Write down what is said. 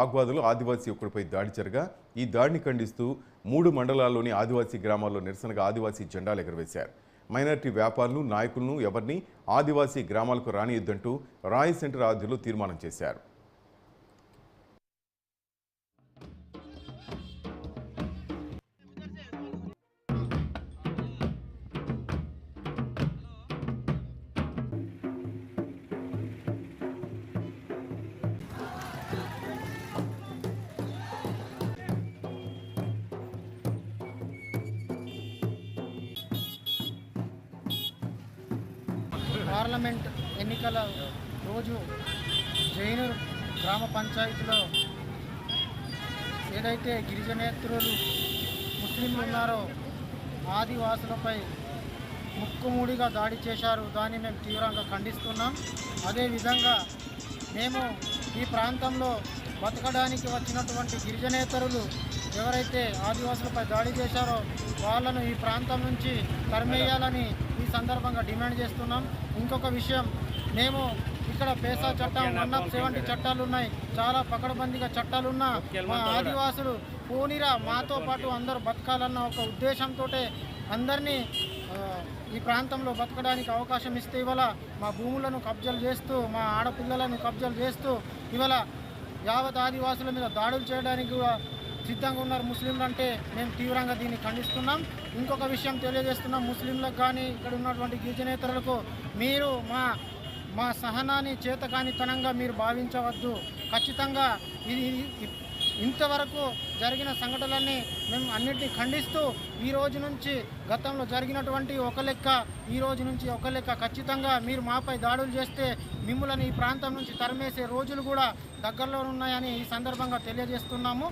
ఆగ్వాదులో ఆదివాసీ ఒక్కడిపై దాడి జరగా ఈ దాడిని ఖండిస్తూ 3 మండలాల్లోని ఆదివాసీ గ్రామాల్లో నిరసనగా ఆదివాసీ జెండాలు ఎగురవేశారు. మైనారిటీ వ్యాపారులు నాయకులను ఎవరిని ఆదివాసీ గ్రామాలకు రానియొద్దంటూ రాయ్ సెంటర్ ఆధ్వర్యంలో తీర్మానం చేశారు. పార్లమెంట్ ఎన్నికల రోజు జైనూర్ గ్రామ పంచాయతీలో ఏదైతే గిరిజనేతరులు ముస్లింలు ఉన్నారో ఆదివాసులపై ముక్కుమూడిగా దాడి చేశారు. దాన్ని మేము తీవ్రంగా ఖండిస్తున్నాం. అదేవిధంగా మేము ఈ ప్రాంతంలో బతకడానికి వచ్చినటువంటి గిరిజనేతరులు ఎవరైతే ఆదివాసులపై దాడి చేశారో వాళ్ళను ఈ ప్రాంతం నుంచి తరిమేయాలని ఈ సందర్భంగా డిమాండ్ చేస్తున్నాం. ఇంకొక విషయం, మేము ఇక్కడ పేసా చట్టం 170 చట్టాలు ఉన్నాయి, చాలా పకడ్బందీగా చట్టాలు ఉన్నా మా ఆదివాసులు పోనీరా మాతో పాటు అందరూ బతకాలన్న ఒక ఉద్దేశంతో అందరినీ ఈ ప్రాంతంలో బతకడానికి అవకాశం ఇస్తే ఇవాళ మా భూములను కబ్జాలు చేస్తూ మా ఆడపిల్లలను కబ్జాలు చేస్తూ ఇవాళ యావత్ ఆదివాసుల మీద దాడులు చేయడానికి కూడా సిద్ధంగా ఉన్నారు ముస్లింలు. అంటే మేము తీవ్రంగా దీన్ని ఖండిస్తున్నాం. ఇంకొక విషయం తెలియజేస్తున్నాం ముస్లింలకు కానీ ఇక్కడ ఉన్నటువంటి గిరిజనేతరులకు, మీరు మా సహనాన్ని చేతకానితనంగా మీరు భావించవద్దు. ఖచ్చితంగా ఇది ఇంతవరకు జరిగిన సంఘటనలన్నీ మేము అన్నింటినీ ఖండిస్తూ ఈ రోజు నుంచి గతంలో జరిగినటువంటి ఒక లెక్క, ఈ రోజు నుంచి ఒక లెక్క. ఖచ్చితంగా మీరు మాపై దాడులు చేస్తే మిమ్మల్ని ఈ ప్రాంతం నుంచి తరిమేసే రోజులు కూడా దగ్గరలో ఉన్నాయని ఈ సందర్భంగా తెలియజేస్తున్నాము.